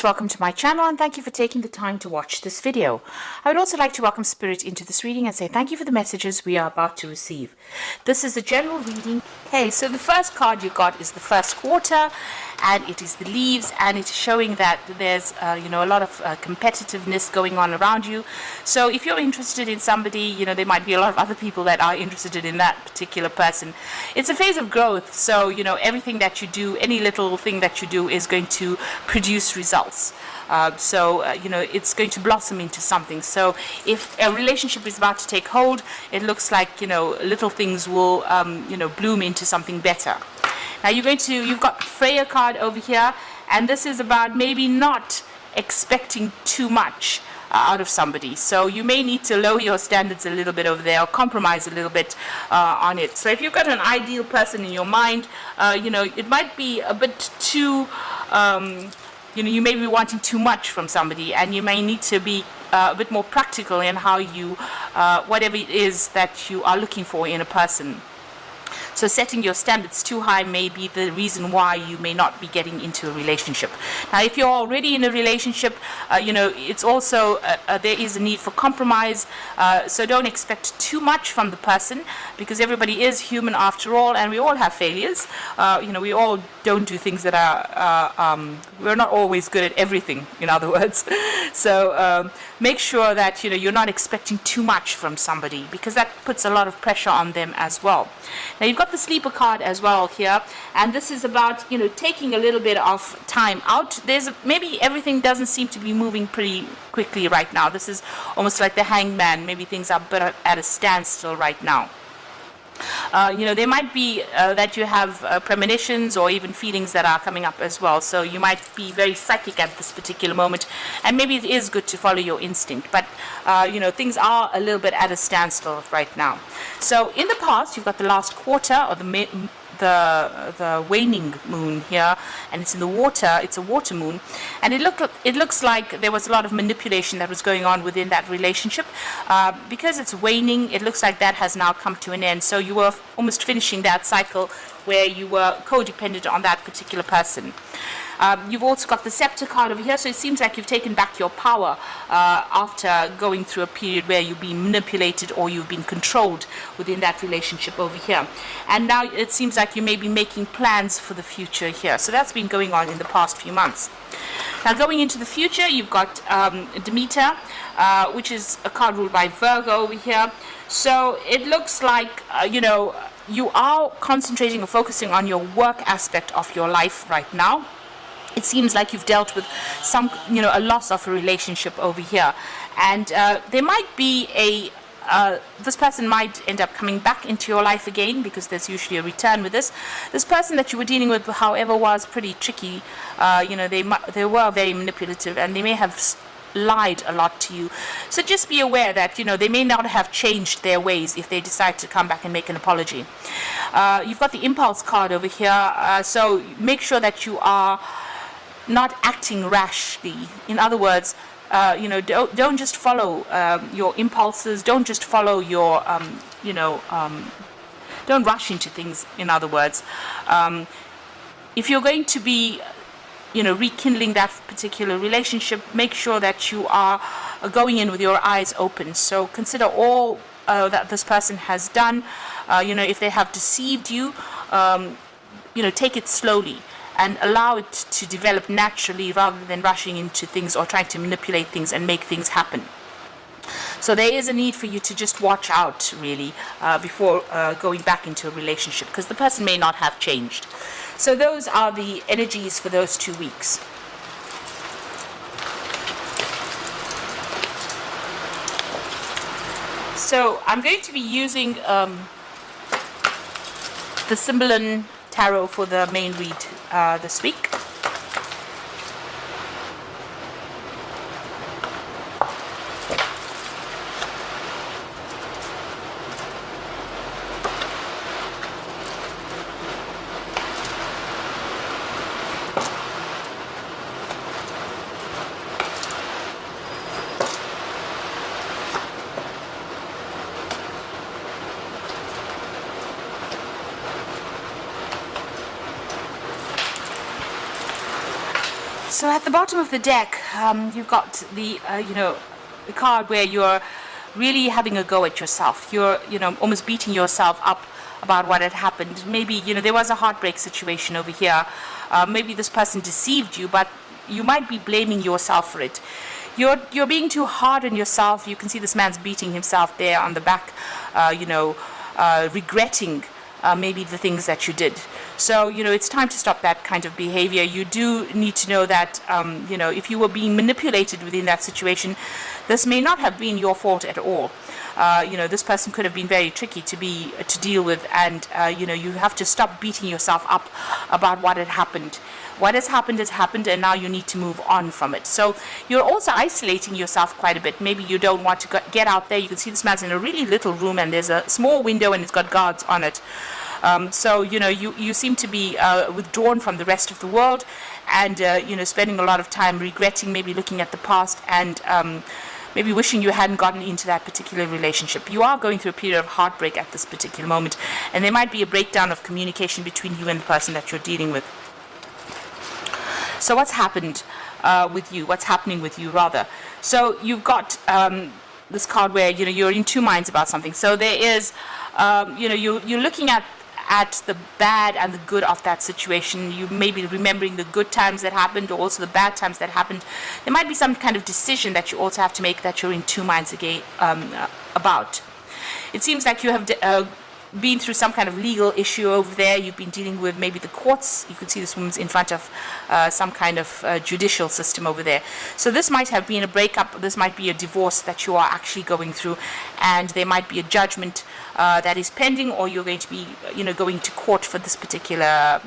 Welcome to my channel and thank you for taking the time to watch this video. I would also like to welcome Spirit into this reading and say thank you for the messages we are about to receive. This is a general reading. Okay, so the first card you got is the first quarter, and it is the leaves, and it's showing that there's a lot of competitiveness going on around you. So if you're interested in somebody, there might be a lot of other people that are interested in that particular person. It's a phase of growth, so everything that you do, any little thing that you do is going to produce results. It's going to blossom into something. So if a relationship is about to take hold, it looks like little things will bloom into something better. Now you've got Freya card over here, and this is about maybe not expecting too much out of somebody. So you may need to lower your standards a little bit over there, or compromise a little bit on it. So if you've got an ideal person in your mind, it might be a bit too you may be wanting too much from somebody, and you may need to be a bit more practical in how you whatever it is that you are looking for in a person. So setting your standards too high may be the reason why you may not be getting into a relationship. Now, if you're already in a relationship, it's also there is a need for compromise. So don't expect too much from the person, because everybody is human after all, and we all have failures. We all don't do things that are we're not always good at everything, in other words. So make sure that you're not expecting too much from somebody, because that puts a lot of pressure on them as well. Now you've got the sleeper card as well here, and this is about taking a little bit of time out. Maybe everything doesn't seem to be moving pretty quickly right now. This is almost like the hangman. Maybe things are at a standstill right now. There might be that you have premonitions or even feelings that are coming up as well. So you might be very psychic at this particular moment, and maybe it is good to follow your instinct. But things are a little bit at a standstill right now. So in the past, you've got the last quarter, or the waning moon here, and it's in the water. It's a water moon, and it looks like there was a lot of manipulation that was going on within that relationship. Because it's waning, it looks like that has now come to an end. So you were almost finishing that cycle where you were codependent on that particular person. You've also got the scepter card over here, so it seems like you've taken back your power after going through a period where you've been manipulated or you've been controlled within that relationship over here. And now it seems like you may be making plans for the future here. So that's been going on in the past few months. Now going into the future, you've got Demeter, which is a card ruled by Virgo over here. So it looks like, you are concentrating or focusing on your work aspect of your life right now. It seems like you've dealt with a loss of a relationship over here, and there might be this person might end up coming back into your life again, because there's usually a return with this. This person that you were dealing with, however, was pretty tricky. They were very manipulative, and they may have lied a lot to you. So just be aware that they may not have changed their ways if they decide to come back and make an apology. You've got the impulse card over here, so make sure that you are not acting rashly. In other words, don't just follow your impulses. Don't just follow your don't rush into things. In other words, if you're going to be rekindling that particular relationship, make sure that you are going in with your eyes open. So consider all that this person has done. If they have deceived you, take it slowly and allow it to develop naturally, rather than rushing into things or trying to manipulate things and make things happen. So there is a need for you to just watch out, really, before going back into a relationship, because the person may not have changed. So those are the energies for those 2 weeks. So I'm going to be using the Symbolon Tarot for the main read this week. So at the bottom of the deck, you've got the, the card where you're really having a go at yourself. You're, almost beating yourself up about what had happened. Maybe, there was a heartbreak situation over here. Maybe this person deceived you, but you might be blaming yourself for it. You're being too hard on yourself. You can see this man's beating himself there on the back, regretting maybe the things that you did. So, it's time to stop that kind of behavior. You do need to know that, if you were being manipulated within that situation, this may not have been your fault at all. This person could have been very tricky to deal with, and, you have to stop beating yourself up about what had happened. What has happened, and now you need to move on from it. So you're also isolating yourself quite a bit. Maybe you don't want to get out there. You can see this man's in a really little room, and there's a small window, and it's got guards on it. So, you seem to be withdrawn from the rest of the world, and, spending a lot of time regretting, maybe looking at the past, and maybe wishing you hadn't gotten into that particular relationship. You are going through a period of heartbreak at this particular moment, and there might be a breakdown of communication between you and the person that you're dealing with. So what's happened with you? What's happening with you, rather? So you've got this card where, you're in two minds about something. So there is, you're looking at the bad and the good of that situation. You may be remembering the good times that happened, or also the bad times that happened. There might be some kind of decision that you also have to make that you're in two minds again about. It seems like you have been through some kind of legal issue over there. You've been dealing with maybe the courts. You can see this woman's in front of some kind of judicial system over there. So this might have been a breakup. This might be a divorce that you are actually going through, and there might be a judgment that is pending, or you're going to be, going to court for this particular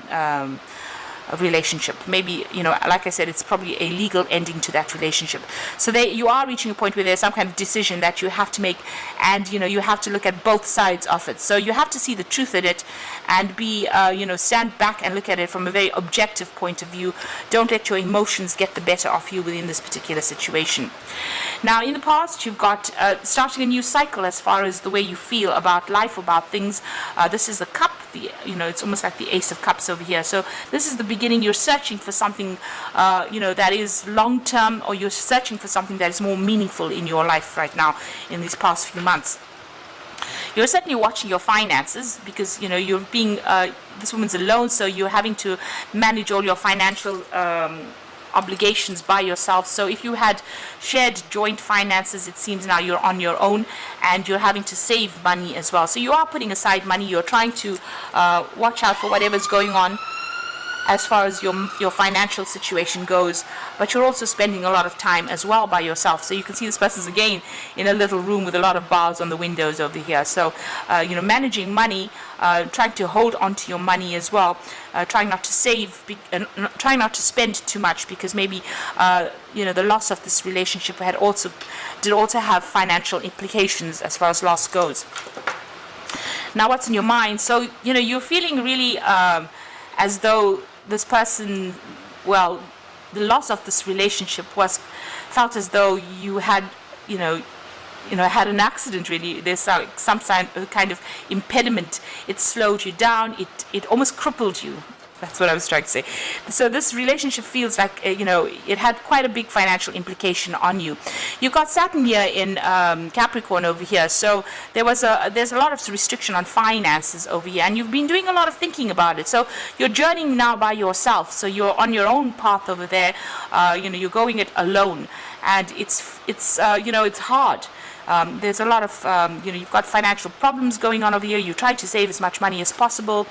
relationship. Maybe, like I said, it's probably a legal ending to that relationship. So you are reaching a point where there's some kind of decision that you have to make, and you have to look at both sides of it. So you have to see the truth in it, and be stand back and look at it from a very objective point of view. Don't let your emotions get the better of you within this particular situation. Now, in the past, you've got starting a new cycle as far as the way you feel about life, about things. This is the cup. It's almost like the Ace of Cups over here. So this is the beginning. You're searching for something, that is long-term, or you're searching for something that is more meaningful in your life right now in these past few months. You're certainly watching your finances, because, you're being, this woman's alone, so you're having to manage all your financial obligations by yourself. So if you had shared joint finances, it seems now you're on your own, and you're having to save money as well. So you are putting aside money. You're trying to watch out for whatever's going on as far as your financial situation goes, but you're also spending a lot of time as well by yourself. So you can see this person's again in a little room with a lot of bars on the windows over here. So managing money, trying to hold on to your money as well, trying not to save, trying not to spend too much, because maybe the loss of this relationship did also have financial implications as far as loss goes. Now, what's in your mind? So you're feeling really as though this person, well, the loss of this relationship felt as though you had, had an accident. Really, there's some kind of impediment. It slowed you down. It almost crippled you. That's what I was trying to say. So this relationship feels like, it had quite a big financial implication on you. You've got Saturn here in Capricorn over here. So there's a lot of restriction on finances over here, and you've been doing a lot of thinking about it. So you're journeying now by yourself. So you're on your own path over there. You're going it alone, and it's hard. There's a lot of, you've got financial problems going on over here. You try to save as much money as possible,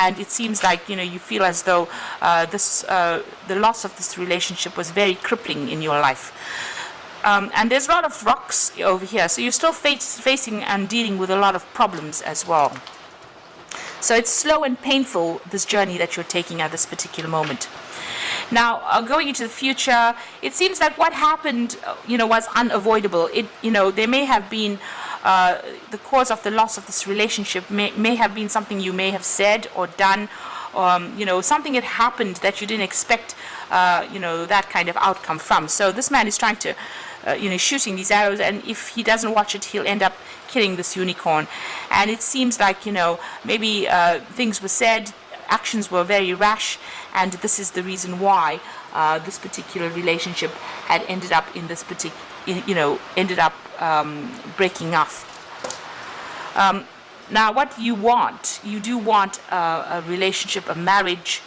and it seems like, you feel as though the loss of this relationship was very crippling in your life. And there's a lot of rocks over here, so you're still facing and dealing with a lot of problems as well. So it's slow and painful, this journey that you're taking at this particular moment. Now, going into the future, it seems like what happened, was unavoidable. There may have been the cause of the loss of this relationship may have been something you may have said or done, something had happened that you didn't expect, that kind of outcome from. So this man is trying to, shooting these arrows, and if he doesn't watch it, he'll end up killing this unicorn. And it seems like, maybe things were said, actions were very rash, and this is the reason why this particular relationship had ended up in this particular, ended up breaking off. Now, what you do want a relationship, a marriage,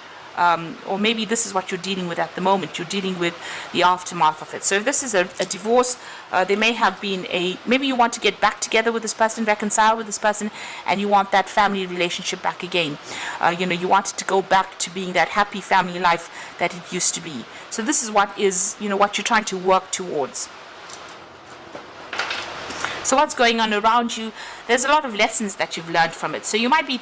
or maybe this is what you're dealing with at the moment. You're dealing with the aftermath of it. So if this is a divorce, there may have been maybe you want to get back together with this person, reconcile with this person, and you want that family relationship back again. You want it to go back to being that happy family life that it used to be. So this is what what you're trying to work towards. So what's going on around you? There's a lot of lessons that you've learned from it. So you might be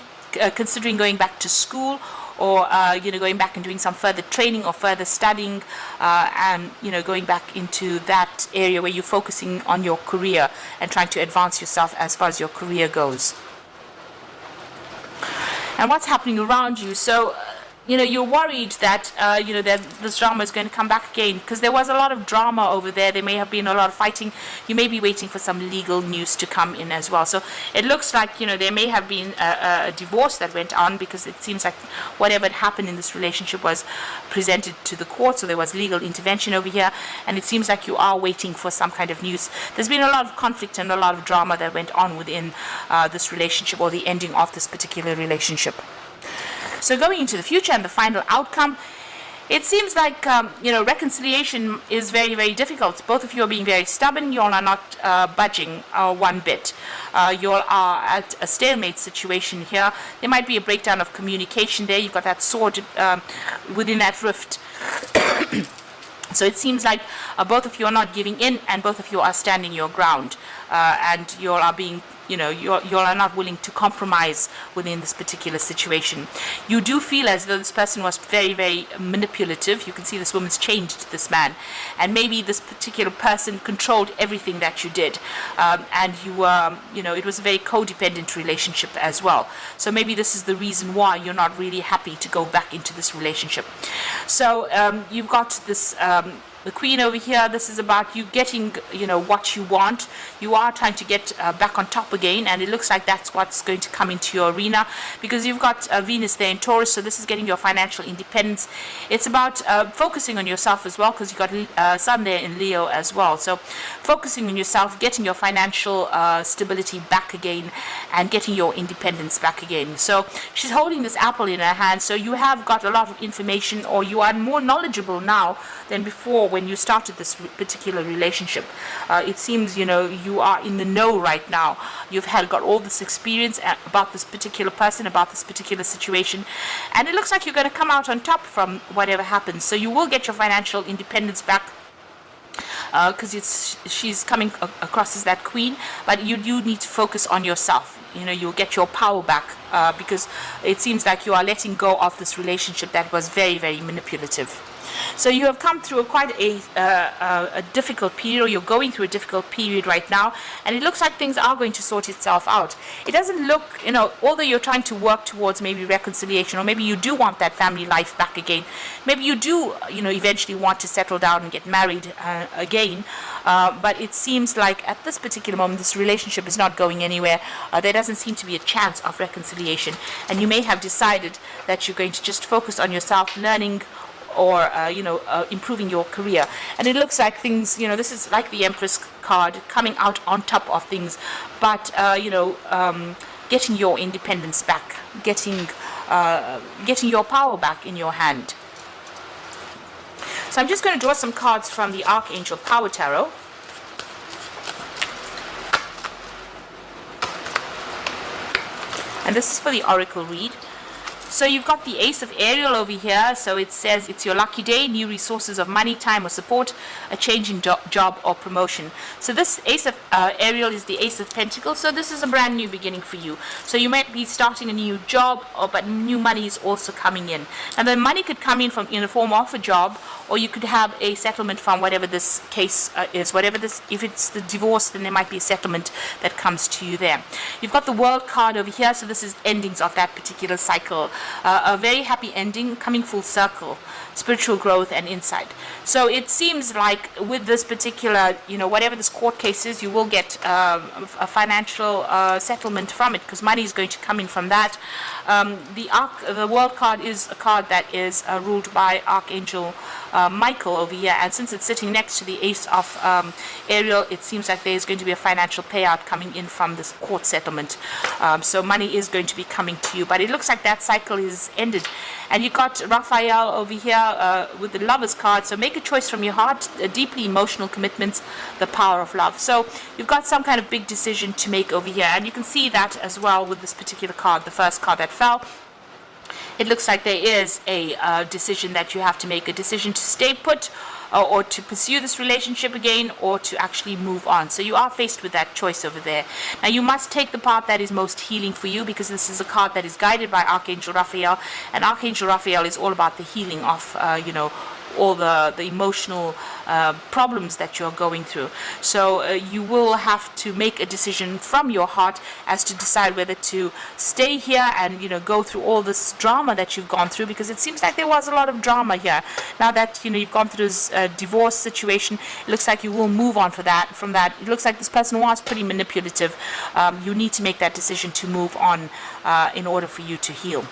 considering going back to school, or going back and doing some further training or further studying, and going back into that area where you're focusing on your career and trying to advance yourself as far as your career goes. And what's happening around you? So you're worried that that this drama is going to come back again, because there was a lot of drama over there. There may have been a lot of fighting. You may be waiting for some legal news to come in as well. So it looks like there may have been a divorce that went on, because it seems like whatever had happened in this relationship was presented to the court. So there was legal intervention over here, and it seems like you are waiting for some kind of news. There's been a lot of conflict and a lot of drama that went on within this relationship, or the ending of this particular relationship. So going into the future and the final outcome, it seems like reconciliation is very, very difficult. Both of you are being very stubborn. You all are not budging one bit. You all are at a stalemate situation here. There might be a breakdown of communication there. You've got that sword within that rift. So it seems like both of you are not giving in, and both of you are standing your ground, and you all are being you all are not willing to compromise within this particular situation. You do feel as though this person was very, very manipulative. You can see this woman's changed this man, and maybe this particular person controlled everything that you did, and you were, it was a very codependent relationship as well. So maybe this is the reason why you're not really happy to go back into this relationship. So you've got this the Queen over here. This is about you getting what you want. You are trying to get back on top again, and it looks like that's what's going to come into your arena, because you've got Venus there in Taurus. So this is getting your financial independence. It's about focusing on yourself as well, because you've got Sun there in Leo as well. So focusing on yourself, getting your financial stability back again, and getting your independence back again. So she's holding this apple in her hand. So you have got a lot of information, or you are more knowledgeable now than before when you started this particular relationship. It seems you are in the know right now. You've got all this experience about this particular person, about this particular situation, and it looks like you're going to come out on top from whatever happens. So you will get your financial independence back, because she's coming across as that queen, but you do need to focus on yourself. You'll get your power back, because it seems like you are letting go of this relationship that was very, very manipulative. So you have come through quite a difficult period, or you're going through a difficult period right now, and it looks like things are going to sort itself out. It doesn't look, although you're trying to work towards maybe reconciliation, or maybe you do want that family life back again, maybe you do, eventually want to settle down and get married again, but it seems like at this particular moment, this relationship is not going anywhere. There doesn't seem to be a chance of reconciliation, and you may have decided that you're going to just focus on yourself, learning, or improving your career. And it looks like things, this is like the Empress card, coming out on top of things, but getting your independence back, getting your power back in your hand. So I'm just going to draw some cards from the Archangel Power Tarot. And this is for the Oracle read. So you've got the Ace of Ariel over here. So it says it's your lucky day, new resources of money, time or support, a change in job or promotion. So this Ace of Ariel is the Ace of Pentacles. So this is a brand new beginning for you. So you might be starting a new job, but new money is also coming in. And the money could come in in the form of a job, or you could have a settlement from whatever this case is. If it's the divorce, then there might be a settlement that comes to you there. You've got the World card over here. So this is endings of that particular cycle. A very happy ending, coming full circle, spiritual growth and insight. So it seems like with this particular, whatever this court case is, you will get a financial settlement from it, because money is going to come in from that. The World card is a card that is ruled by Archangel Michael over here, and since it's sitting next to the ace of Ariel, it seems like there's going to be a financial payout coming in from this court settlement. So money is going to be coming to you, but it looks like that cycle is ended. And you got Raphael over here with the Lover's card. So make a choice from your heart, deeply emotional commitments, the power of love. So you've got some kind of big decision to make over here, and you can see that as well with this particular card, the first card that fell. It looks like there is a decision that you have to make, a decision to stay put or to pursue this relationship again, or to actually move on. So you are faced with that choice over there. Now you must take the path that is most healing for you, because this is a card that is guided by Archangel Raphael, and Archangel Raphael is all about the healing of all the emotional problems that you're going through. So you will have to make a decision from your heart as to decide whether to stay here and go through all this drama that you've gone through, because it seems like there was a lot of drama here. Now that you've gone through this divorce situation, it looks like you will move on from that. It looks like this person was pretty manipulative. You need to make that decision to move on in order for you to heal.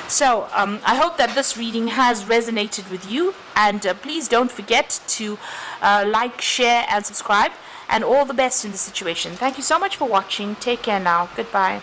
So I hope that this reading has resonated with you, and please don't forget to like, share and subscribe, and all the best in the situation. Thank you so much for watching. Take care now. Goodbye.